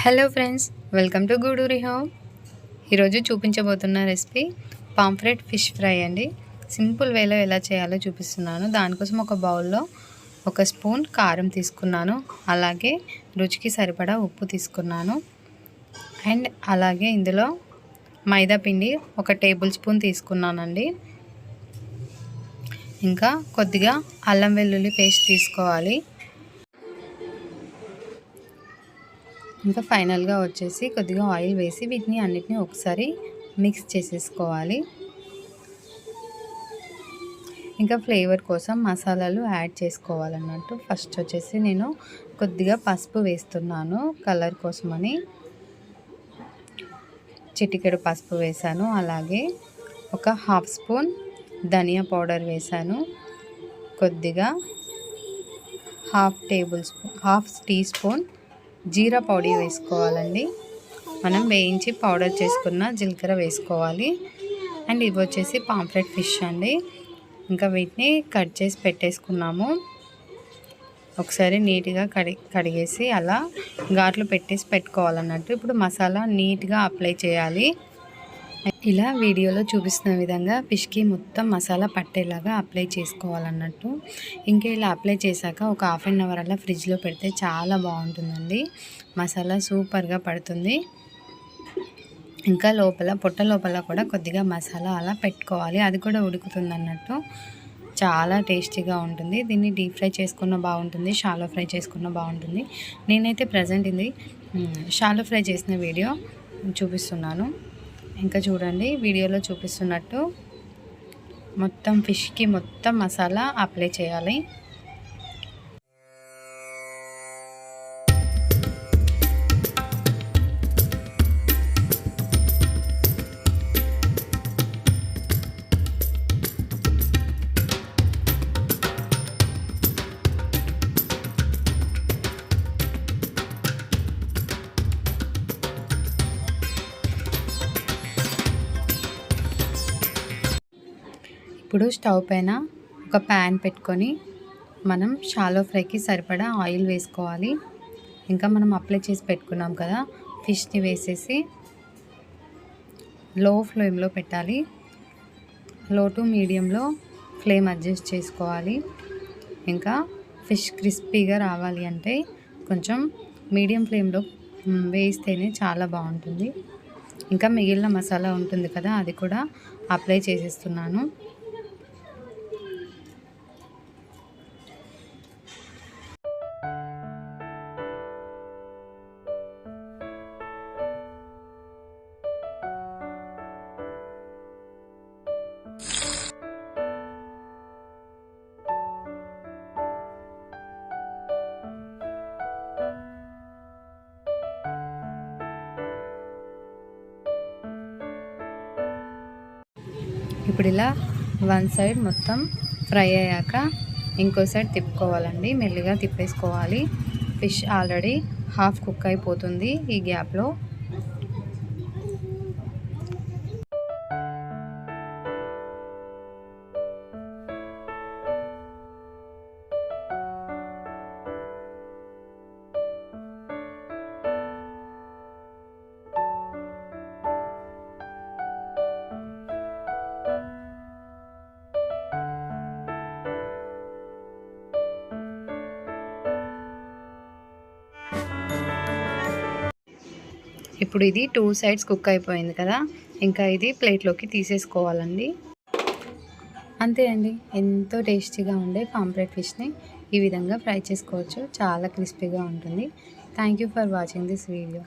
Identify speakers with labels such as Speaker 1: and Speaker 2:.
Speaker 1: Hello friends, welcome to Guduri home. ఈరోజు చూపించబోతున్న recipe pomfret fish fry అండి. Simple వేలో ఎలా చేయాలో చూపిస్తున్నాను. దానికోసం ఒక బౌల్లో 1 స్పూన్ కారం తీసుకున్నాను, అలాగే రుచికి సరిపడా ఉప్పు తీసుకున్నాను. అండ్ అలాగే ఇందులో మైదా పిండి 1 టేబుల్ స్పూన్ తీసుకున్నానండి. ఇంకా కొద్దిగా అల్లం వెల్లుల్లి పేస్ట్ తీసుకోవాలి. ఇంకా ఫైనల్గా వచ్చేసి కొద్దిగా ఆయిల్ వేసి వీటిని అన్నిటిని ఒకసారి మిక్స్ చేసేసుకోవాలి. ఇంకా ఫ్లేవర్ కోసం మసాలాలు యాడ్ చేసుకోవాలన్నట్టు. ఫస్ట్ వచ్చేసి నేను కొద్దిగా పసుపు వేస్తున్నాను కలర్ కోసమని. చిటికెడు పసుపు వేసాను, అలాగే ఒక 1/2 స్పూన్ ధనియా పౌడర్ వేసాను, కొద్దిగా 1/2 టీ స్పూన్ జీరా పౌడర్ వేసుకోవాలండి. మనం వేయించి పౌడర్ చేసుకున్న జీలకర్ర వేసుకోవాలి. అండ్ ఇవి వచ్చేసి పాంఫ్రెట్ ఫిష్ అండి. ఇంకా వీటిని కట్ చేసి పెట్టేసుకున్నాము. ఒకసారి నీట్గా కడిగేసి అలా ఘాట్లు పెట్టేసి పెట్టుకోవాలన్నట్టు. ఇప్పుడు మసాలా నీట్గా అప్లై చేయాలి. ఇలా వీడియోలో చూపిస్తున్న విధంగా ఫిష్కి మొత్తం మసాలా పట్టేలాగా అప్లై చేసుకోవాలన్నట్టు. ఇంకా ఇలా అప్లై చేశాక ఒక 1/2 అవర్ అలా ఫ్రిడ్జ్లో పెడితే చాలా బాగుంటుందండి. మసాలా సూపర్గా పడుతుంది. ఇంకా పొట్ట లోపల కూడా కొద్దిగా మసాలా అలా పెట్టుకోవాలి, అది కూడా ఉడుకుతుంది అన్నట్టు. చాలా టేస్టీగా ఉంటుంది. దీన్ని డీప్ ఫ్రై చేసుకున్న బాగుంటుంది, షాలో ఫ్రై చేసుకున్న బాగుంటుంది. నేనైతే ప్రజెంట్ ఇది షాలో ఫ్రై చేసిన వీడియో చూపిస్తున్నాను. ఇంకా చూడండి, వీడియోలో చూపిస్తున్నట్టు మొత్తం ఫిష్కి మొత్తం మసాలా అప్లై చేయాలి. ఇప్పుడు స్టవ్ పైన ఒక ప్యాన్ పెట్టుకొని మనం షాలో ఫ్రైకి సరిపడా ఆయిల్ వేసుకోవాలి. ఇంకా మనం అప్లై చేసి పెట్టుకున్నాం కదా ఫిష్ని వేసేసి లో ఫ్లేమ్లో పెట్టాలి. లో టు మీడియంలో ఫ్లేమ్ అడ్జస్ట్ చేసుకోవాలి. ఇంకా ఫిష్ క్రిస్పీగా రావాలి అంటే కొంచెం మీడియం ఫ్లేమ్లో వేస్తేనే చాలా బాగుంటుంది. ఇంకా మిగిలిన మసాలా ఉంటుంది కదా, అది కూడా అప్లై చేసేస్తున్నాను. ఇప్పుడు ఇలా 1 సైడ్ మొత్తం ఫ్రై అయ్యాక ఇంకో సైడ్ తిప్పుకోవాలండి. మెల్లిగా తిప్పేసుకోవాలి. ఫిష్ ఆల్రెడీ హాఫ్ కుక్ అయిపోతుంది ఈ గ్యాప్లో. ఇప్పుడు ఇది 2 సైడ్స్ కుక్ అయిపోయింది కదా, ఇంకా ఇది ప్లేట్లోకి తీసేసుకోవాలండి. అంతే అండి, ఎంతో టేస్టీగా ఉండే పాంఫ్రెట్ ఫిష్ని ఈ విధంగా ఫ్రై చేసుకోవచ్చు. చాలా క్రిస్పీగా ఉంటుంది. Thank you for watching this video.